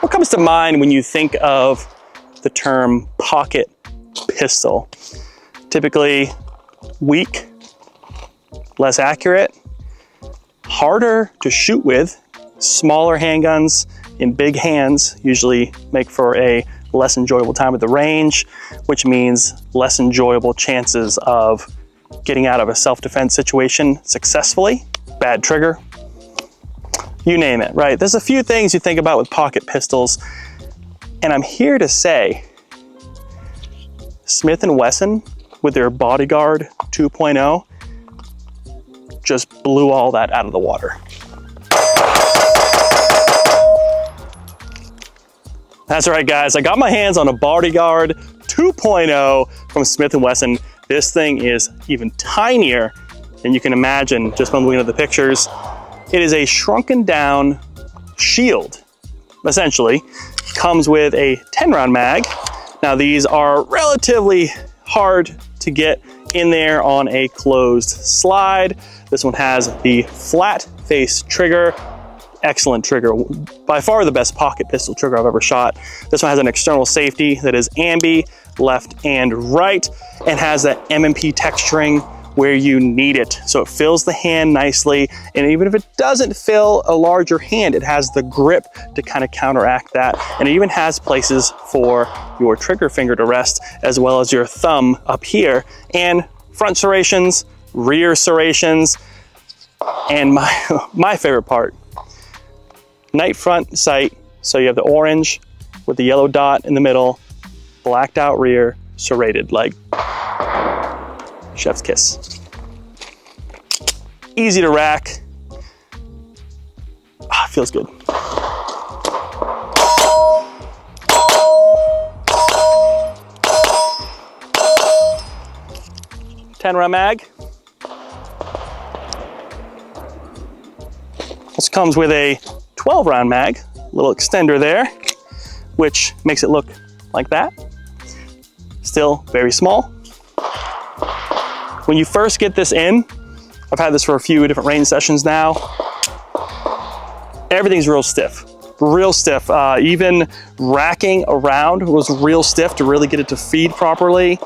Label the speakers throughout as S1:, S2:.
S1: What comes to mind when you think of the term pocket pistol? Typically weak, less accurate, harder to shoot with. Smaller handguns in big hands usually make for a less enjoyable time at the range, which means less enjoyable chances of getting out of a self-defense situation successfully. Bad trigger, you name it, right? There's a few things you think about with pocket pistols, and I'm here to say Smith & Wesson with their Bodyguard 2.0 just blew all that out of the water. That's right, guys. I got my hands on a Bodyguard 2.0 from Smith & Wesson. This thing is even tinier than you can imagine just from looking at the pictures. It is a shrunken down shield, essentially. Comes with a 10-round mag. Now these are relatively hard to get in there on a closed slide. This one has the flat face trigger. Excellent trigger, by far the best pocket pistol trigger I've ever shot. This one has an external safety that is ambi, left and right, and has that M&P texturing where you need it. So it fills the hand nicely, and even if it doesn't fill a larger hand, it has the grip to kind of counteract that. And it even has places for your trigger finger to rest, as well as your thumb up here, and front serrations, rear serrations, and my favorite part, night front sight. So you have the orange with the yellow dot in the middle, blacked out rear, serrated, like chef's kiss. Easy to rack. Feels good. $10-round mag. This comes with a 12-round mag, little extender there, which makes it look like that. Still very small. When you first get this in, I've had this for a few different range sessions now, everything's real stiff. Real stiff. Even racking around was real stiff to really get it to feed properly.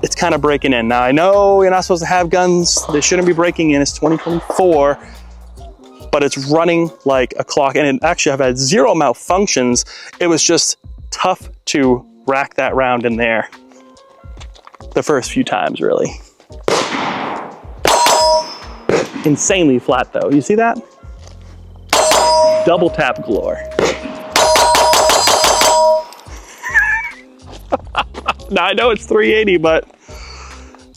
S1: It's kind of breaking in. Now I know you're not supposed to have guns, they shouldn't be breaking in, it's 2024. But it's running like a clock, and it actually, I've had zero malfunctions. It was just tough to rack that round in there the first few times, really. Insanely flat though, you see that? Double tap galore. Now I know it's 380, but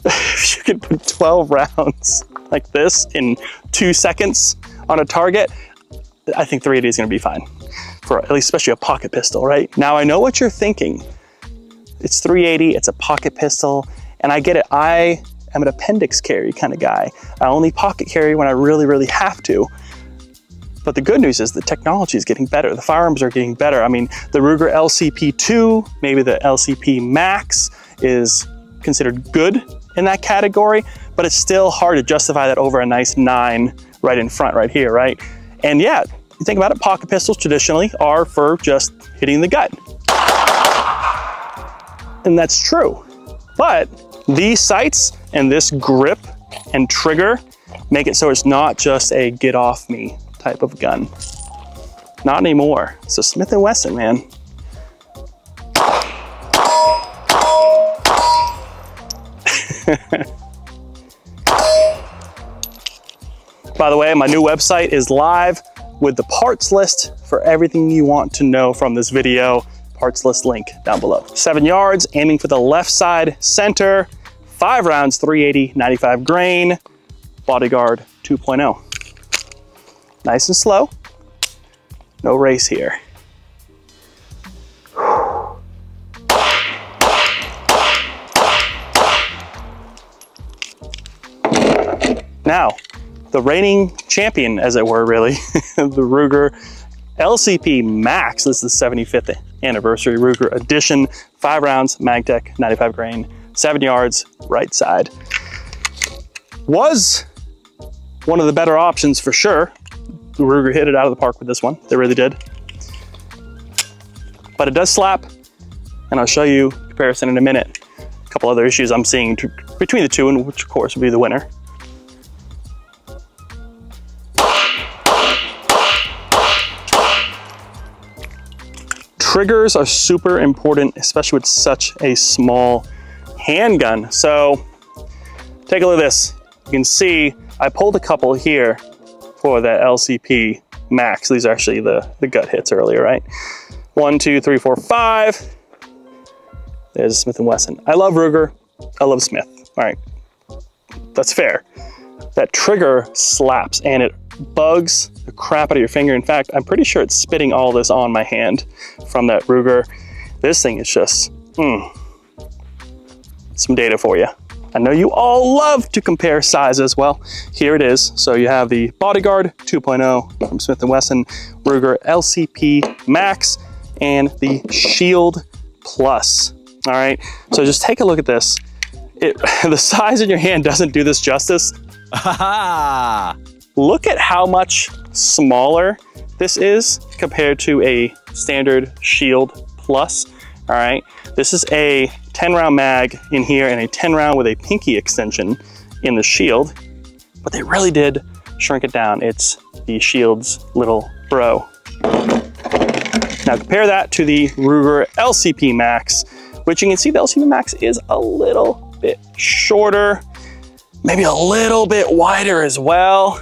S1: if you could put 12 rounds like this in 2 seconds on a target, I think 380 is gonna be fine. For at least, especially a pocket pistol, right? Now I know what you're thinking. It's 380, it's a pocket pistol, and I get it. I am an appendix carry kind of guy. I only pocket carry when I really, really have to. But the good news is the technology is getting better. The firearms are getting better. I mean, the Ruger LCP2, maybe the LCP Max is considered good in that category, but it's still hard to justify that over a nice 9 right in front, right here, right? And yeah, you think about it, pocket pistols traditionally are for just hitting the gut. And that's true. But these sights and this grip and trigger make it so it's not just a get off me type of gun. Not anymore. So Smith & Wesson, man. By the way, my new website is live with the parts list for everything you want to know from this video. Parts list link down below. 7 yards, aiming for the left side center, 5 rounds, 380, 95 grain, Bodyguard 2.0. Nice and slow, no race here. Now, the reigning champion, as it were, really, the Ruger LCP Max. This is the 75th anniversary Ruger edition. 5 rounds, MagTech, 95 grain, 7 yards, right side. Was one of the better options for sure. The Ruger hit it out of the park with this one. They really did. but it does slap, and I'll show you comparison in a minute. A couple other issues I'm seeing between the two, and which of course would be the winner. Triggers are super important, especially with such a small handgun. So take a look at this. You can see I pulled a couple here for the LCP Max. These are actually the gut hits earlier, right? 1, 2, 3, 4, 5. There's Smith & Wesson. I love Ruger. I love Smith. All right, that's fair. That trigger slaps and it bugs the crap out of your finger. In fact, I'm pretty sure it's spitting all this on my hand from that Ruger. This thing is just, some data for you. I know you all love to compare sizes. Well, here it is. So you have the Bodyguard 2.0 from Smith & Wesson, Ruger LCP Max, and the Shield Plus. All right, so just take a look at this. The size in your hand doesn't do this justice. Look at how much smaller this is compared to a standard Shield Plus. All right, this is a 10-round mag in here and a 10-round with a pinky extension in the Shield, but they really did shrink it down. It's the Shield's little bro. Now compare that to the Ruger LCP Max, which you can see the LCP Max is a little bit shorter, maybe a little bit wider as well.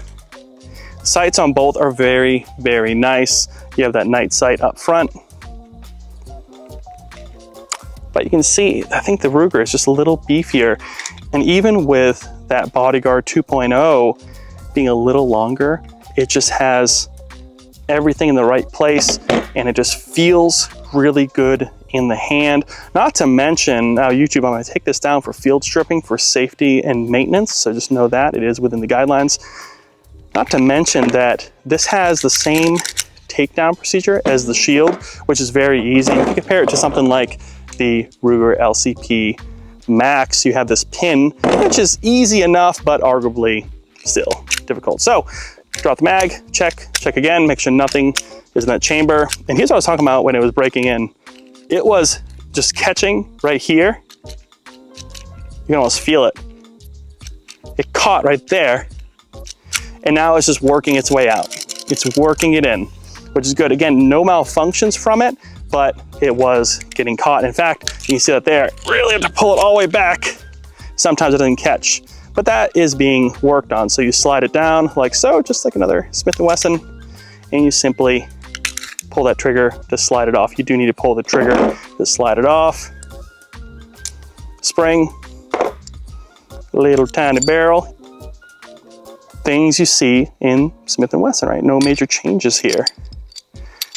S1: Sights on both are very, very nice. You have that night sight up front. But you can see, I think the Ruger is just a little beefier. And even with that Bodyguard 2.0 being a little longer, it just has everything in the right place and it just feels really good in the hand. Not to mention, now YouTube, I'm gonna take this down for field stripping for safety and maintenance. So just know that it is within the guidelines. Not to mention that this has the same takedown procedure as the Shield, which is very easy. If you compare it to something like the Ruger LCP Max, you have this pin, which is easy enough, but arguably still difficult. So drop the mag, check again, make sure nothing is in that chamber. And here's what I was talking about when it was breaking in. It was just catching right here. You can almost feel it. It caught right there. And now it's just working its way out. It's working it in, which is good. Again, no malfunctions from it, but it was getting caught. In fact, you can see that there, really have to pull it all the way back. Sometimes it doesn't catch, but that is being worked on. So you slide it down like so, just like another Smith & Wesson, and you simply pull that trigger to slide it off. You do need to pull the trigger to slide it off. Spring, little tiny barrel. Things you see in Smith & Wesson, right? No major changes here,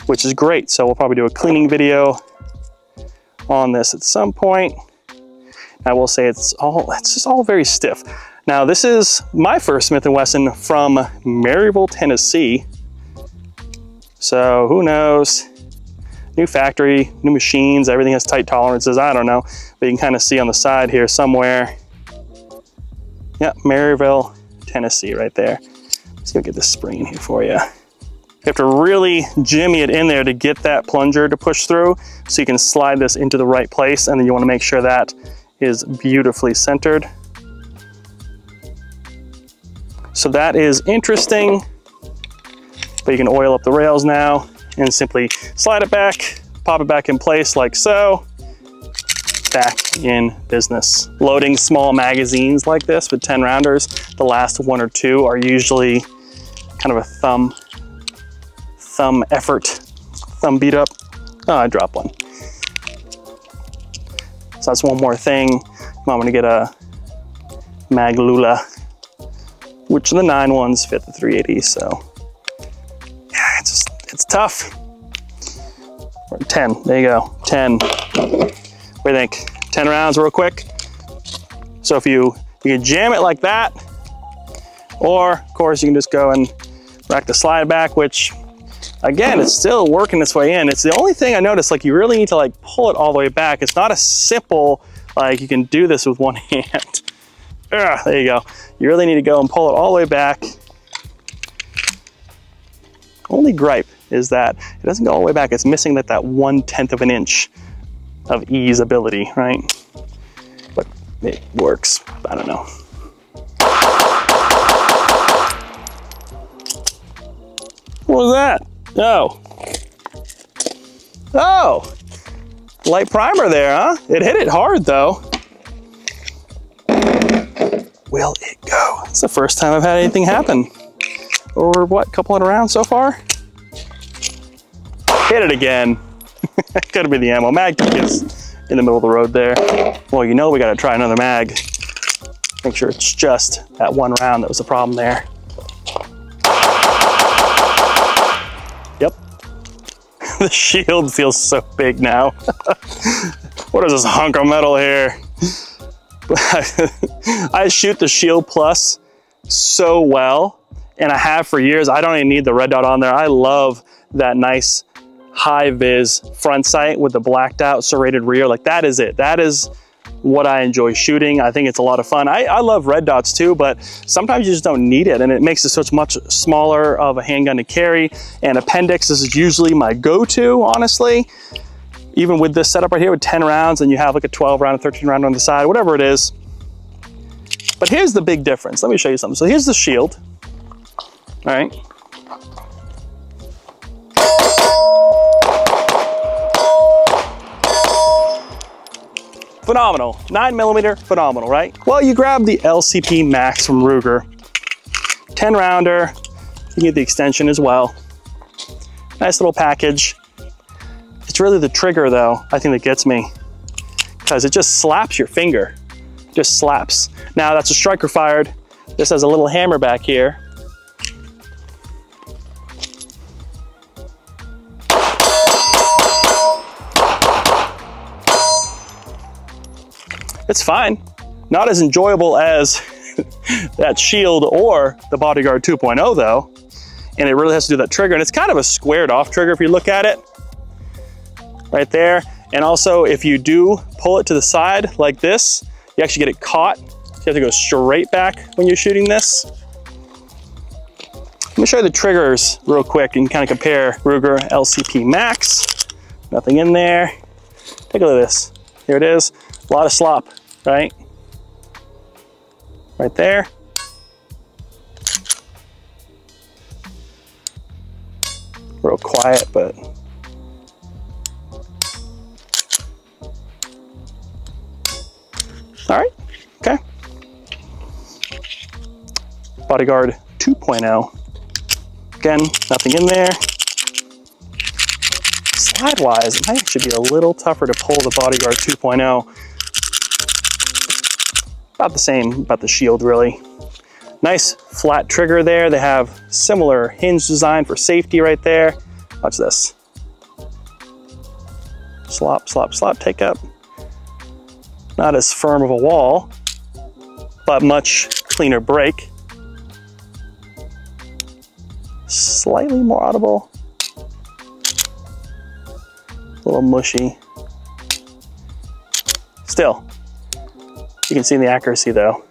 S1: which is great. So we'll probably do a cleaning video on this at some point. I will say it's just all very stiff. Now this is my first Smith & Wesson from Maryville, Tennessee. So who knows? New factory, new machines, everything has tight tolerances. I don't know, but you can kind of see on the side here somewhere. Yeah, Maryville, Tennessee right there. Let's go get this spring in here for you. You have to really jimmy it in there to get that plunger to push through so you can slide this into the right place, and then you want to make sure that is beautifully centered. So that is interesting, but you can oil up the rails now and simply slide it back, pop it back in place like so. Back in business. Loading small magazines like this with 10 rounders, the last 1 or 2 are usually kind of a thumb effort, thumb beat up. Oh, I dropped one. So that's one more thing. I'm gonna get a Maglula, which the 9 ones fit the 380, so yeah, it's tough. Or 10, there you go, 10. What do you think? 10 rounds real quick. So if you can jam it like that, or of course you can just go and rack the slide back, which again, it's still working its way in. It's the only thing I noticed, like you really need to like pull it all the way back. It's not a simple, like you can do this with one hand. There you go. You really need to go and pull it all the way back. Only gripe is that it doesn't go all the way back. It's missing that 1/10 of an inch of ease ability, right? But it works, I don't know. What was that? Oh. Oh, light primer there, huh? It hit it hard though. Will it go? It's the first time I've had anything happen. Over what, couple of rounds so far? Hit it again. Could have been the ammo. Mag is in the middle of the road there. Well, you know we gotta try another mag. Make sure it's just that one round that was the problem there. Yep. The shield feels so big now. What is this hunk of metal here? I shoot the Shield Plus so well, and I have for years. I don't even need the red dot on there. I love that nice high vis front sight with the blacked out serrated rear. Like, that is it. That is what I enjoy shooting. I think it's a lot of fun. I love red dots too, but sometimes you just don't need it, and it makes it so it's much smaller of a handgun to carry. And appendix is usually my go-to, honestly. Even with this setup right here with 10 rounds, and you have like a 12 round, a 13 round on the side, whatever it is. But here's the big difference. Let me show you something. So here's the shield, all right? Phenomenal, 9mm, phenomenal, right? Well, you grab the LCP Max from Ruger, 10 rounder, you get the extension as well. Nice little package. It's really the trigger though, I think that gets me, because it just slaps your finger, just slaps. Now that's a striker fired. This has a little hammer back here. It's fine. Not as enjoyable as that Shield or the Bodyguard 2.0 though. And it really has to do that trigger. And it's kind of a squared off trigger if you look at it. Right there. And also if you do pull it to the side like this, you actually get it caught. So you have to go straight back when you're shooting this. Let me show you the triggers real quick and kind of compare Ruger LCP Max. Nothing in there. Take a look at this. Here it is. A lot of slop, right? Right there. Real quiet, but all right, okay. Bodyguard 2.0. Again, nothing in there. Slide-wise, it might actually be a little tougher to pull the Bodyguard 2.0. About the same, about the Shield really. Nice flat trigger there. They have similar hinge design for safety right there. Watch this. Slop, slop, slop, take up. Not as firm of a wall, but much cleaner break. Slightly more audible. A little mushy. Still, you can see the accuracy though.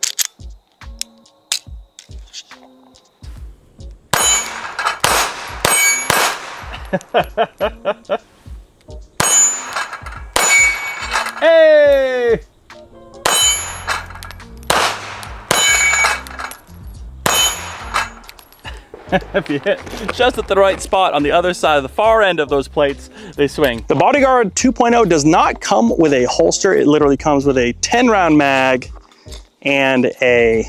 S2: Hey! If you hit just at the right spot on the other side of the far end of those plates, they swing.
S1: The Bodyguard 2.0 does not come with a holster. It literally comes with a 10 round mag and a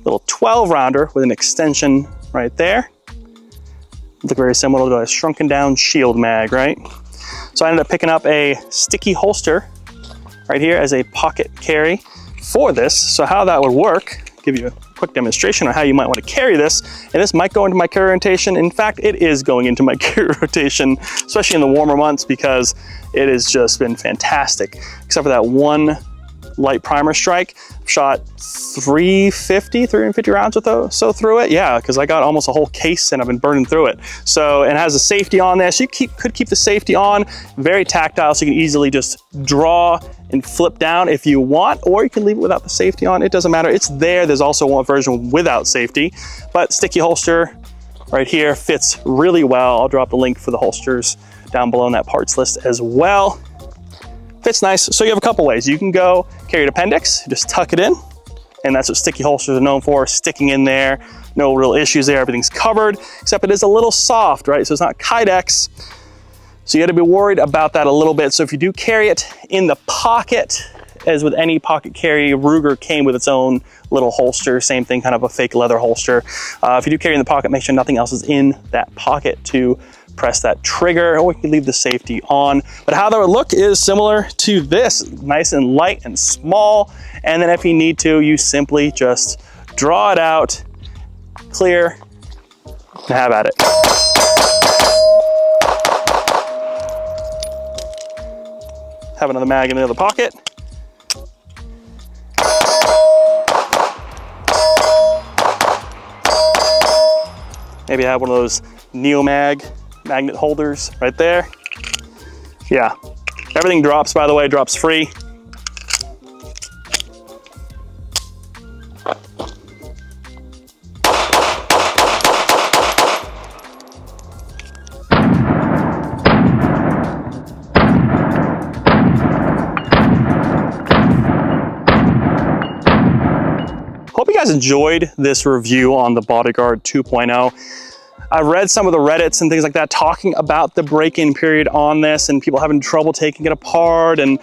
S1: little 12 rounder with an extension right there. Look very similar to a shrunken down Shield mag, right? So I ended up picking up a sticky holster right here as a pocket carry for this. So how that would work, give you a quick demonstration on how you might want to carry this. And this might go into my carry rotation. In fact, it is going into my carry rotation, especially in the warmer months, because it has just been fantastic. Except for that one light primer strike. I've shot 350 rounds or so through it. Yeah, because I got almost a whole case and I've been burning through it. So, and it has a safety on there. So you could keep the safety on. Very tactile, so you can easily just draw and flip down if you want, or you can leave it without the safety on. It doesn't matter. It's there. There's also one version without safety, but sticky holster, right here fits really well. I'll drop the link for the holsters down below in that parts list as well. Fits nice. So you have a couple ways. You can go carry an appendix, just tuck it in, and that's what sticky holsters are known for, sticking in there. No real issues there, everything's covered, except it is a little soft, right? So it's not Kydex. So you got to be worried about that a little bit. So if you do carry it in the pocket, as with any pocket carry, Ruger came with its own little holster, same thing, kind of a fake leather holster. If you do carry in the pocket, make sure nothing else is in that pocket to press that trigger, or we can leave the safety on. But how that would look is similar to this, nice and light and small. And then if you need to, you simply just draw it out, clear, and have at it. Have another mag in the other pocket. Maybe have one of those Neo-Mag magnet holders right there. Yeah, everything drops, by the way, drops free. Hope you guys enjoyed this review on the Bodyguard 2.0. I've read some of the Reddits and things like that talking about the break-in period on this and people having trouble taking it apart and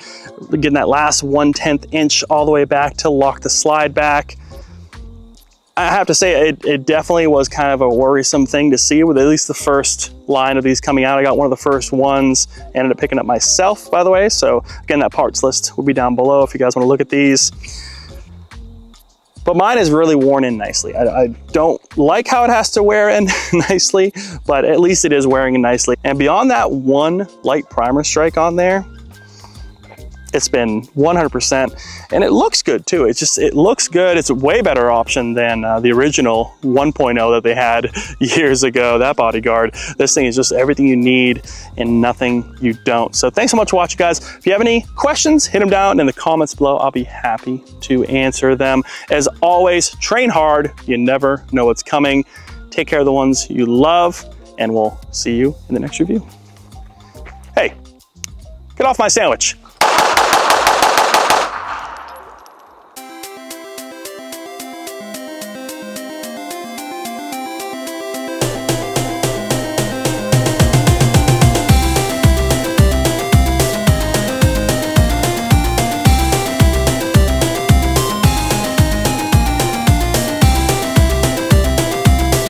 S1: getting that last 1/10 inch all the way back to lock the slide back. I have to say it definitely was kind of a worrisome thing to see with at least the first line of these coming out. I got one of the first ones, ended up picking up myself, by the way. So again, that parts list will be down below if you guys want to look at these. But mine is really worn in nicely. I don't like how it has to wear in nicely, but at least it is wearing in nicely. And beyond that one light primer strike on there, it's been 100%, and it looks good too. It looks good. It's a way better option than the original 1.0 that they had years ago, that Bodyguard. This thing is just everything you need and nothing you don't. So thanks so much for watching, guys. If you have any questions, hit them down in the comments below. I'll be happy to answer them. As always, train hard. You never know what's coming. Take care of the ones you love, and we'll see you in the next review. Hey, get off my sandwich.